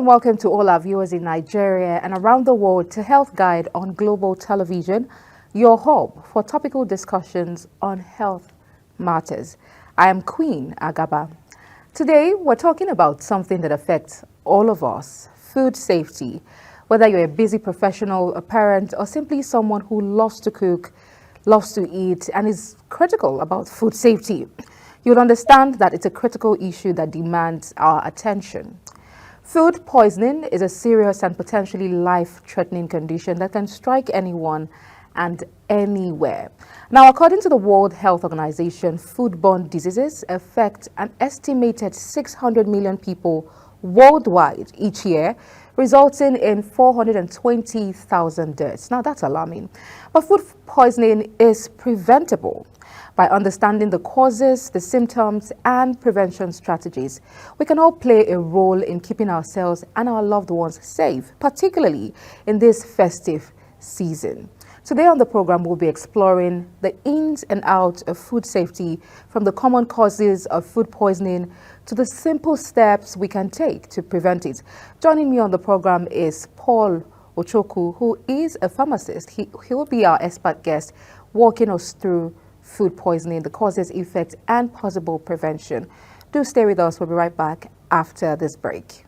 and welcome to all our viewers in Nigeria and around the world to Health Guide on Global Television, your hub for topical discussions on health matters. I am Queen Agaba. Today, we're talking about something that affects all of us, food safety. Whether you're a busy professional, a parent, or simply someone who loves to cook, loves to eat, and is critical about food safety, you'll understand that it's a critical issue that demands our attention. Food poisoning is a serious and potentially life-threatening condition that can strike anyone and anywhere. Now, according to the World Health Organization, foodborne diseases affect an estimated 600 million people worldwide each year, resulting in 420,000 deaths. Now, that's alarming. But food poisoning is preventable. By understanding the causes, the symptoms, and prevention strategies, we can all play a role in keeping ourselves and our loved ones safe, particularly in this festive season. Today on the program, we'll be exploring the ins and outs of food safety, from the common causes of food poisoning to the simple steps we can take to prevent it. Joining me on the program is Paul Ochoku, who is a pharmacist. He will be our expert guest, walking us through food poisoning, the causes, effects, and possible prevention. Do stay with us. We'll be right back after this break.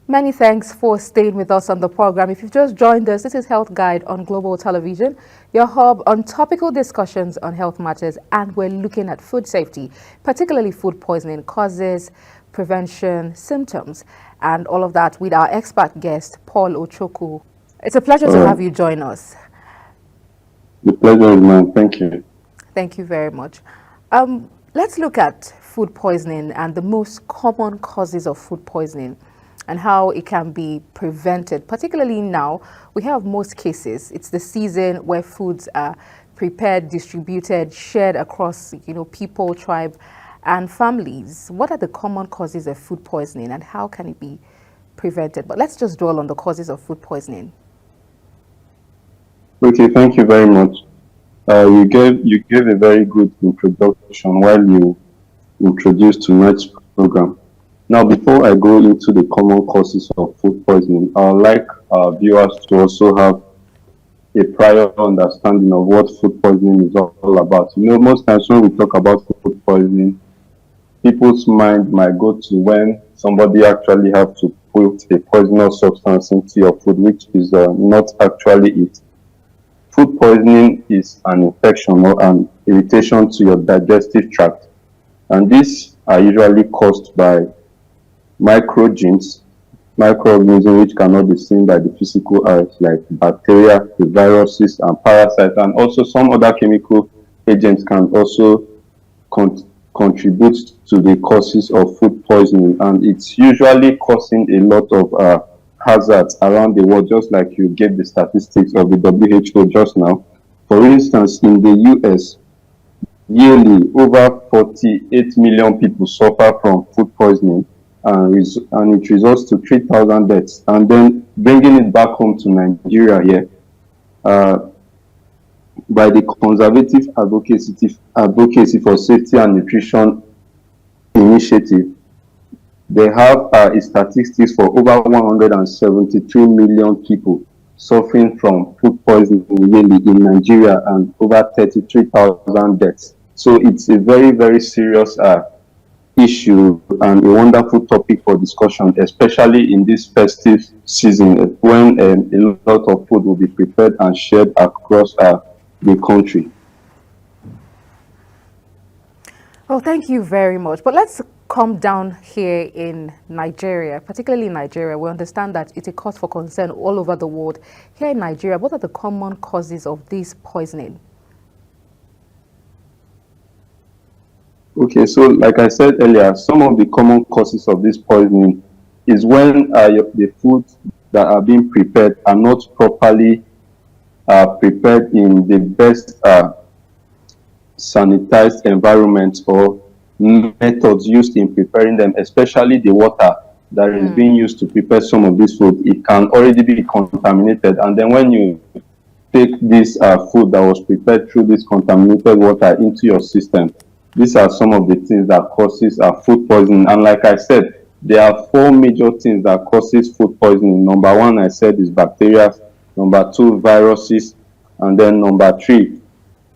Many thanks for staying with us on the program. If you've just joined us, this is Health Guide on Global Television, your hub on topical discussions on health matters, and we're looking at food safety, particularly food poisoning causes, prevention, symptoms, and all of that with our expert guest, Paul Ochoku. It's a pleasure to have you join us. The pleasure is mine. Thank you. Thank you very much. Let's look at food poisoning and the most common causes of food poisoning and how it can be prevented. Particularly now, we have most cases. It's the season where foods are prepared, distributed, shared across, people, tribe, and families. What are the common causes of food poisoning and how can it be prevented? But let's just dwell on the causes of food poisoning. Okay, thank you very much. You gave a very good introduction while you introduced tonight's program. Now, before I go into the common causes of food poisoning, I would like our viewers to also have a prior understanding of what food poisoning is all about. Most times when we talk about food poisoning, people's mind might go to when somebody actually have to put a poisonous substance into your food, which is not actually it. Food poisoning is an infection or an irritation to your digestive tract, and these are usually caused by microorganisms which cannot be seen by the physical eyes, like bacteria, the viruses, and parasites, and also some other chemical agents can also contribute to the causes of food poisoning, and it's usually causing a lot of hazards around the world, just like you gave the statistics of the WHO just now. For instance, in the US, yearly over 48 million people suffer from food poisoning, and it results to 3,000 deaths. And then bringing it back home to Nigeria here, by the Conservative Advocacy for Safety and Nutrition Initiative, they have statistics for over 173 million people suffering from food poisoning yearly in Nigeria and over 33,000 deaths. So it's a very, very serious issue and a wonderful topic for discussion, especially in this festive season when a lot of food will be prepared and shared across the country. Well, thank you very much. But let's come down here in Nigeria, particularly in Nigeria. We understand that it's a cause for concern all over the world. Here in Nigeria, what are the common causes of this poisoning? Okay, so like I said earlier, some of the common causes of this poisoning is when the foods that are being prepared are not properly prepared in the best sanitized environment or methods used in preparing them, especially the water that is being used to prepare some of this food. It can already be contaminated, and then when you take this food that was prepared through this contaminated water into your system, these are some of the things that causes food poisoning. And like I said, there are four major things that causes food poisoning. Number one, I said, is bacteria. Number two, viruses. And then number three,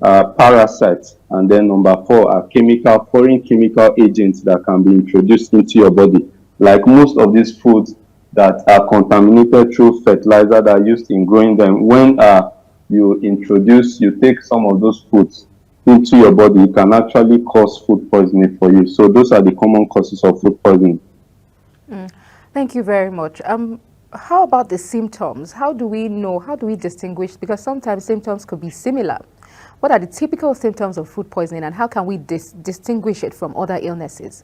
parasites. And then number four are foreign chemical agents that can be introduced into your body. Like most of these foods that are contaminated through fertilizer that are used in growing them, when you take some of those foods into your body, it can actually cause food poisoning for you. So those are the common causes of food poisoning. Thank you very much. How about the symptoms? How do we know? How do we distinguish? Because sometimes symptoms could be similar. What are the typical symptoms of food poisoning, and how can we distinguish it from other illnesses?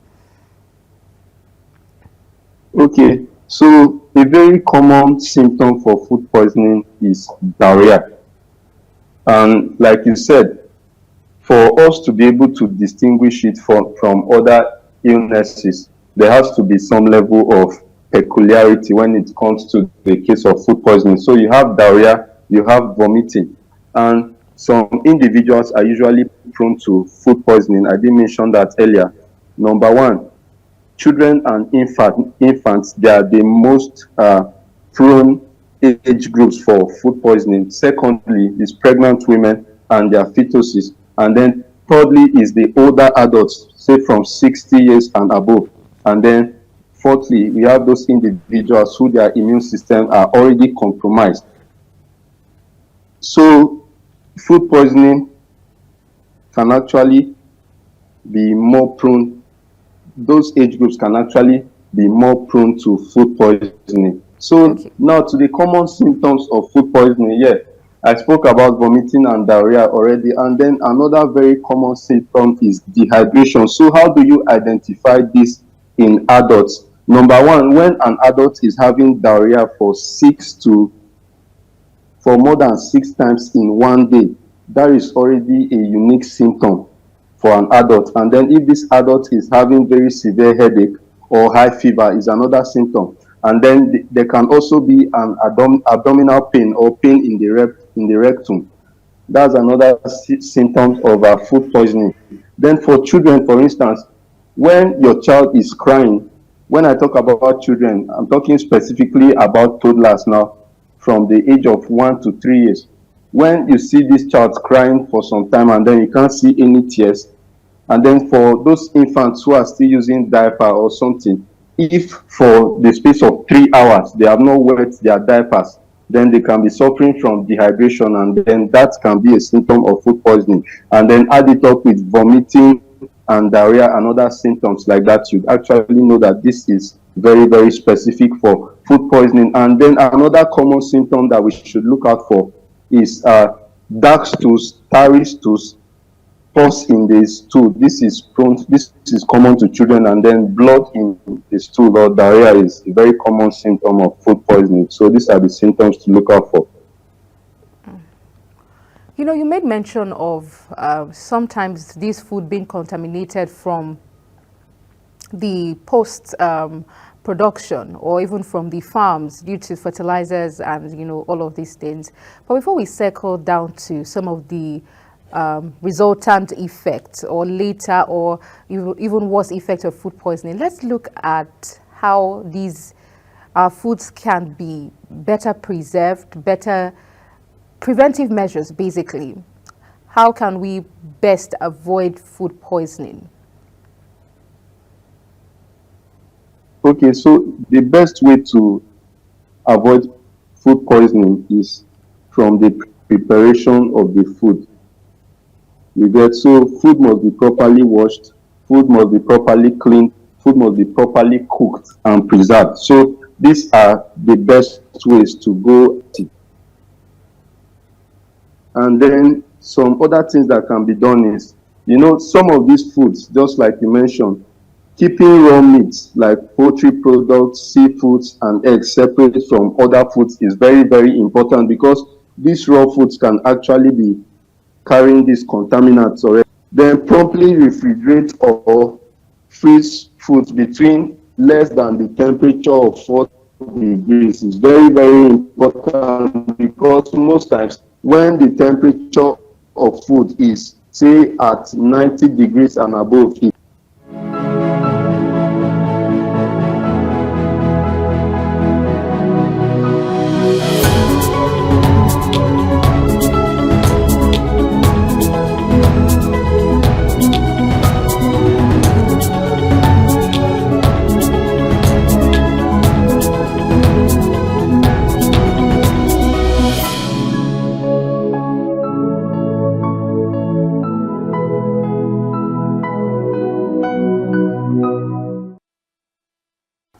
Okay, so a very common symptom for food poisoning is diarrhea. And like you said, for us to be able to distinguish it from other illnesses, there has to be some level of peculiarity when it comes to the case of food poisoning. So you have diarrhea, you have vomiting, and some individuals are usually prone to food poisoning. I did mention that earlier. Number one, children and infants, they are the most prone age groups for food poisoning. Secondly, is pregnant women and their fetuses. And then thirdly is the older adults, say from 60 years and above. And then fourthly, we have those individuals who their immune system are already compromised. So food poisoning can actually be more prone, those age groups can actually be more prone to food poisoning. So now to the common symptoms of food poisoning. Yeah, I spoke about vomiting and diarrhea already, and then another very common symptom is dehydration. So how do you identify this in adults? Number one, when an adult is having diarrhea for more than 6 times in one day, that is already a unique symptom for an adult. And then if this adult is having very severe headache or high fever, is another symptom. And then there can also be an abdominal pain or pain in the rectum. That's another symptom of food poisoning. Then for children, for instance, when your child is crying, when I talk about children, I'm talking specifically about toddlers now, from the age of 1 to 3 years. When you see this child crying for some time and then you can't see any tears, and then for those infants who are still using diaper or something, if for the space of 3 hours they have not wet their diapers, then they can be suffering from dehydration, and then that can be a symptom of food poisoning. And then add it up with vomiting and diarrhea and other symptoms like that, you actually know that this is very, very specific for food poisoning. And then another common symptom that we should look out for is dark stools, tarry stools, pus in the stool. This is common to children. And then blood in the stool or diarrhea is a very common symptom of food poisoning. So these are the symptoms to look out for. You know, you made mention of sometimes this food being contaminated from the post production or even from the farms due to fertilizers and, you know, all of these things. But before we circle down to some of the resultant effects or later or even worse effect of food poisoning, let's look at how these foods can be better preserved, better preventive measures, basically. How can we best avoid food poisoning? Okay, so the best way to avoid food poisoning is from the preparation of the food. You get, so food must be properly washed, food must be properly cleaned, food must be properly cooked and preserved. So these are the best ways to go. And then some other things that can be done is You know, some of these foods, just like you mentioned, keeping raw meats like poultry products, seafoods, and eggs separate from other foods is very, very important because these raw foods can actually be carrying these contaminants already. Then promptly refrigerate or freeze foods between less than the temperature of 4 degrees is very, very important because most times when the temperature of food is, say, at 90 degrees and above, it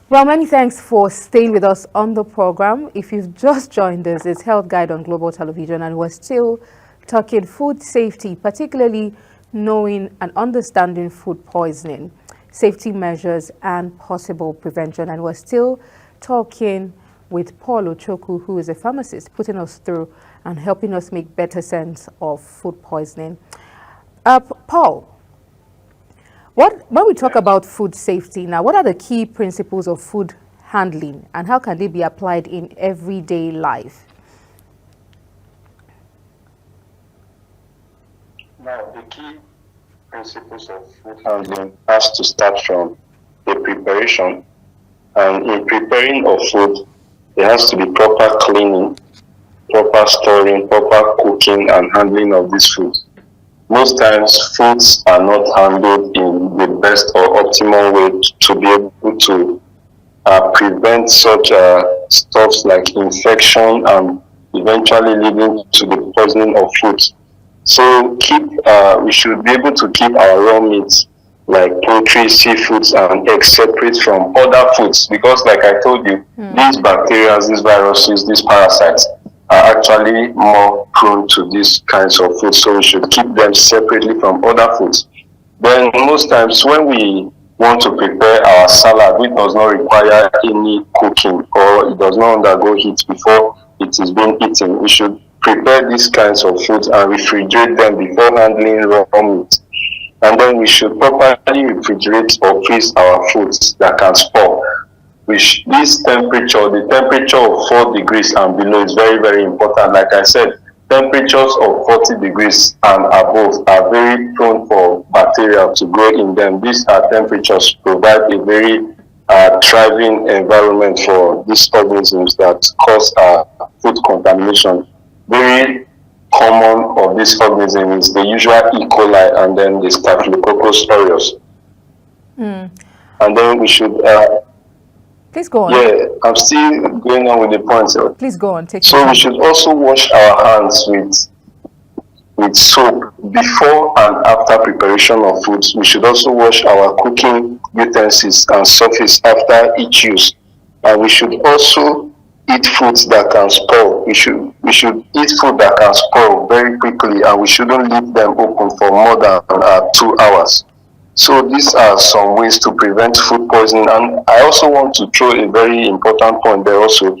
Well, many thanks for staying with us on the program. If you've just joined us, it's Health Guide on Global Television, and we're still talking food safety, particularly knowing and understanding food poisoning, safety measures, and possible prevention. And we're still talking with Paul Ochoku, who is a pharmacist, putting us through and helping us make better sense of food poisoning. Paul, when we talk about food safety now, what are the key principles of food handling and how can they be applied in everyday life? Now, the key principles of food handling has to start from the preparation. And in preparing of food, there has to be proper cleaning, proper storing, proper cooking and handling of this food. Most times, foods are not handled in the best or optimal way to be able to prevent such stuff like infection and eventually leading to the poisoning of foods. So we should be able to keep our raw meats like poultry, seafoods, and eggs separate from other foods because, like I told you, these bacteria, these viruses, these parasites are actually more prone to these kinds of foods, so we should keep them separately from other foods. Then most times when we want to prepare our salad, which does not require any cooking or it does not undergo heat before it is being eaten, we should prepare these kinds of foods and refrigerate them before handling raw meat. And then we should properly refrigerate or freeze our foods that can spoil. Which this temperature, the temperature of 4 degrees and below is very, very important. Like I said, temperatures of 40 degrees and above are very prone for bacteria to grow in them. These temperatures provide a very thriving environment for these organisms that cause food contamination. Very common of this organism is the usual E. coli and then the Staphylococcus aureus. And then we should please go on. Yeah, I'm still going on with the points. Please go on. So we should also wash our hands with soap before and after preparation of foods. We should also wash our cooking utensils and surface after each use. And we should also eat foods that can spoil. We should eat food that can spoil very quickly, and we shouldn't leave them open for more than 2 hours. So these are some ways to prevent food poisoning. And I also want to throw a very important point there also.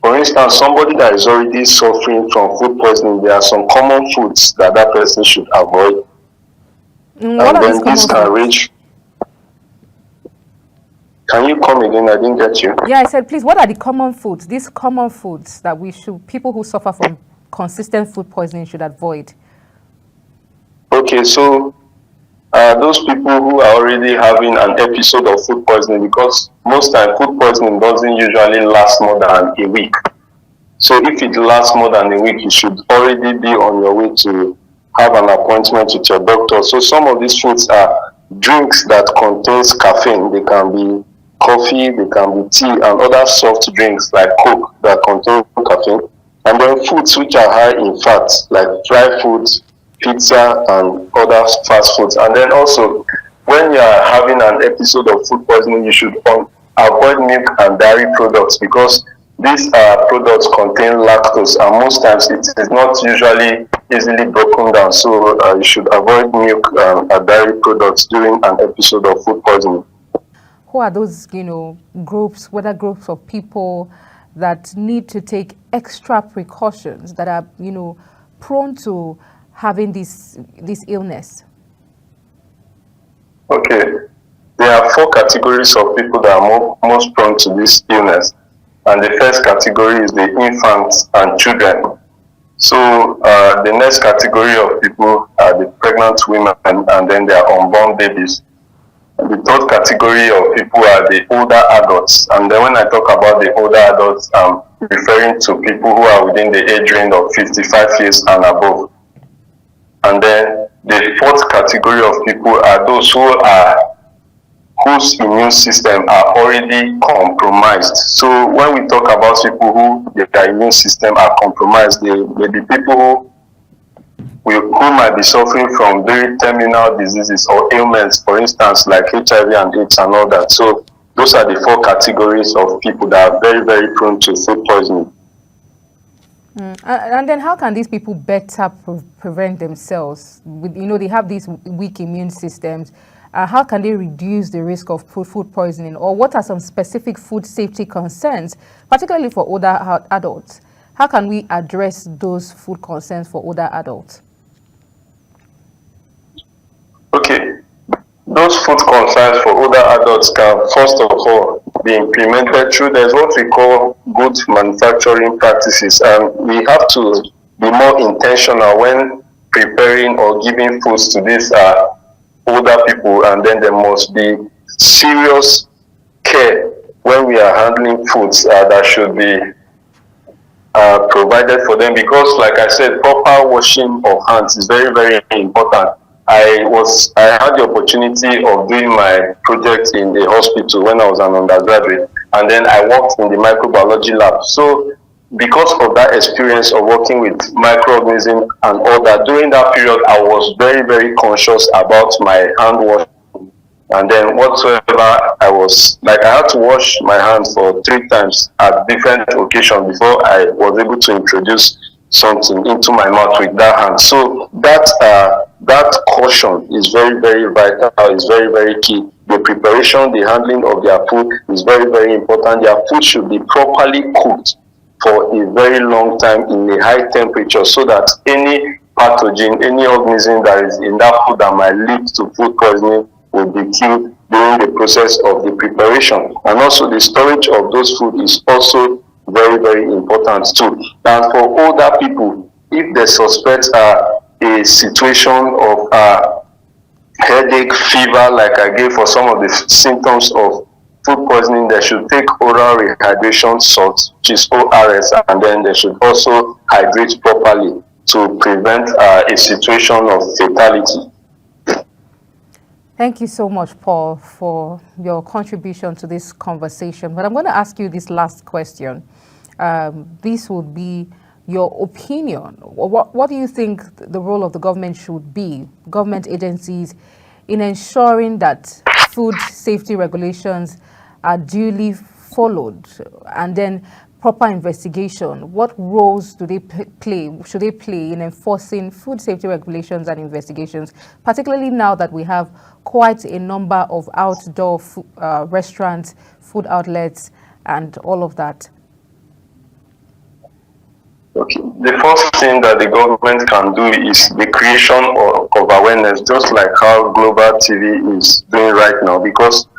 For instance, somebody that is already suffering from food poisoning, there are some common foods that person should avoid. What are these this can range. Can you come again? I didn't get you. Yeah, I said, please, what are the common foods, these common foods that people who suffer from consistent food poisoning should avoid? Okay, so those people who are already having an episode of food poisoning, because most time food poisoning doesn't usually last more than a week. So if it lasts more than a week, you should already be on your way to have an appointment with your doctor. So some of these foods are drinks that contains caffeine. They can be coffee, they can be tea, and other soft drinks like Coke that contain caffeine. And then foods which are high in fat, like fried foods, pizza, and other fast foods. And then also, when you are having an episode of food poisoning, you should avoid milk and dairy products because these products contain lactose, and most times it is not usually easily broken down. So you should avoid milk and dairy products during an episode of food poisoning. Who are those, groups, whether groups of people that need to take extra precautions, that are, prone to having this illness? Okay, there are 4 categories of people that are most prone to this illness. And the first category is the infants and children. So the next category of people are the pregnant women and then their unborn babies. The third category of people are the older adults. And then when I talk about the older adults, I'm referring to people who are within the age range of 55 years and above. And then the fourth category of people are those whose immune system are already compromised. So when we talk about people who their immune system are compromised, they may be people who might be suffering from very terminal diseases or ailments, for instance, like HIV and AIDS and all that. So those are the 4 categories of people that are very, very prone to food poisoning. And then how can these people better prevent themselves? They have these weak immune systems. How can they reduce the risk of food poisoning? Or what are some specific food safety concerns, particularly for older adults? How can we address those food concerns for older adults? Okay, those food concerns for older adults can first of all be implemented through there's what we call good manufacturing practices, and we have to be more intentional when preparing or giving foods to these older people, and then there must be serious care when we are handling foods that should be provided for them, because like I said, proper washing of hands is very, very important. I had the opportunity of doing my project in the hospital when I was an undergraduate, and then I worked in the microbiology lab. So because of that experience of working with microorganisms and all that, during that period, I was very, very conscious about my hand washing. And then whatsoever I had to wash my hands for 3 times at different occasions before I was able to introduce something into my mouth with that hand. So that caution is very, very vital, is very, very key. The preparation, the handling of their food is very, very important. Their food should be properly cooked for a very long time in a high temperature, so that any pathogen, any organism that is in that food that might lead to food poisoning will be killed during the process of the preparation. And also the storage of those food is also very, very important too. And for older people, if they suspect a situation of headache, fever, like I gave for some of the symptoms of food poisoning, they should take oral rehydration salt, which is ORS, and then they should also hydrate properly to prevent a situation of fatality. Thank you so much, Paul, for your contribution to this conversation. But I'm going to ask you this last question. This would be your opinion. What do you think the role of the government should be, government agencies, in ensuring that food safety regulations are duly followed, and then proper investigation? What roles should they play in enforcing food safety regulations and investigations, particularly now that we have quite a number of outdoor restaurants, food outlets, and all of that? Okay. The first thing that the government can do is the creation of awareness, just like how Global TV is doing right now, because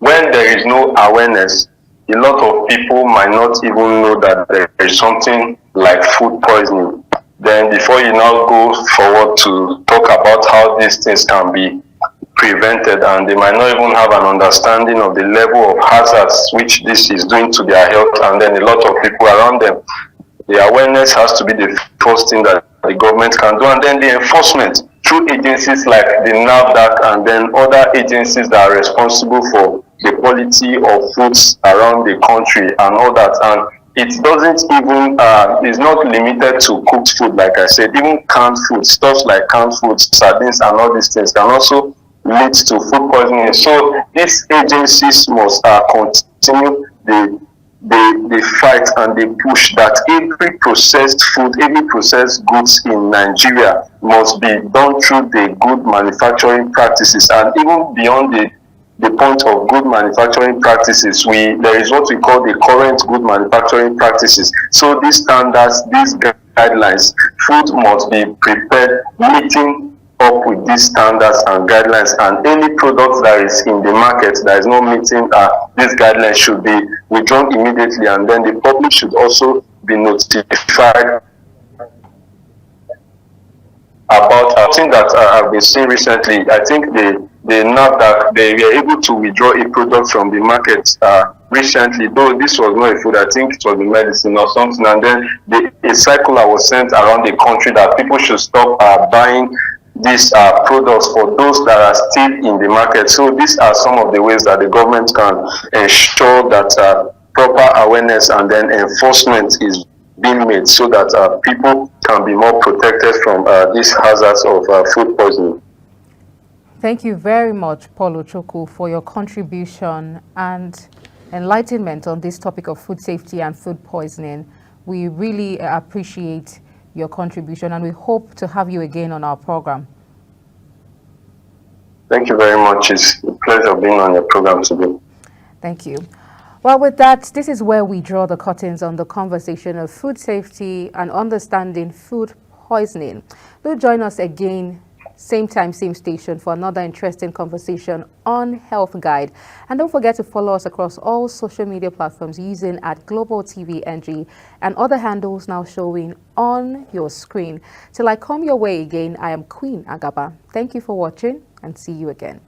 when there is no awareness, a lot of people might not even know that there is something like food poisoning. Then before you now go forward to talk about how these things can be prevented, and they might not even have an understanding of the level of hazards which this is doing to their health, and then a lot of people around them. The awareness has to be the first thing that the government can do, and then the enforcement through agencies like the NAFDAC and then other agencies that are responsible for the quality of foods around the country and all that. And it doesn't even, it's not limited to cooked food, like I said. Even canned food, stuff like canned food, sardines and all these things can also lead to food poisoning. So these agencies must continue they fight and they push that every processed food, every processed goods in Nigeria must be done through the good manufacturing practices. And even beyond the point of good manufacturing practices, there is what we call the current good manufacturing practices. So these standards, these guidelines, food must be prepared meeting up with these standards and guidelines, and any product that is in the market that is not meeting these guidelines should be withdrawn immediately, and then the public should also be notified about something that I've been seeing recently. I think the NAFDAC, they were able to withdraw a product from the market recently, though this was not a food, I think it was a medicine or something, and then a circular was sent around the country that people should stop buying these products for those that are still in the market. So these are some of the ways that the government can ensure that proper awareness and then enforcement is being made so that people can be more protected from these hazards of food poisoning. Thank you very much, Paul Ochukwu, for your contribution and enlightenment on this topic of food safety and food poisoning. We really appreciate your contribution, and we hope to have you again on our program. Thank you very much. It's a pleasure being on your program today. Thank you. Well, with that, this is where we draw the curtains on the conversation of food safety and understanding food poisoning. Do join us again, same time, same station, for another interesting conversation on Health Guide. And don't forget to follow us across all social media platforms using @GlobalTVNG and other handles now showing on your screen. Till I come your way again, I am Queen Agaba. Thank you for watching and see you again.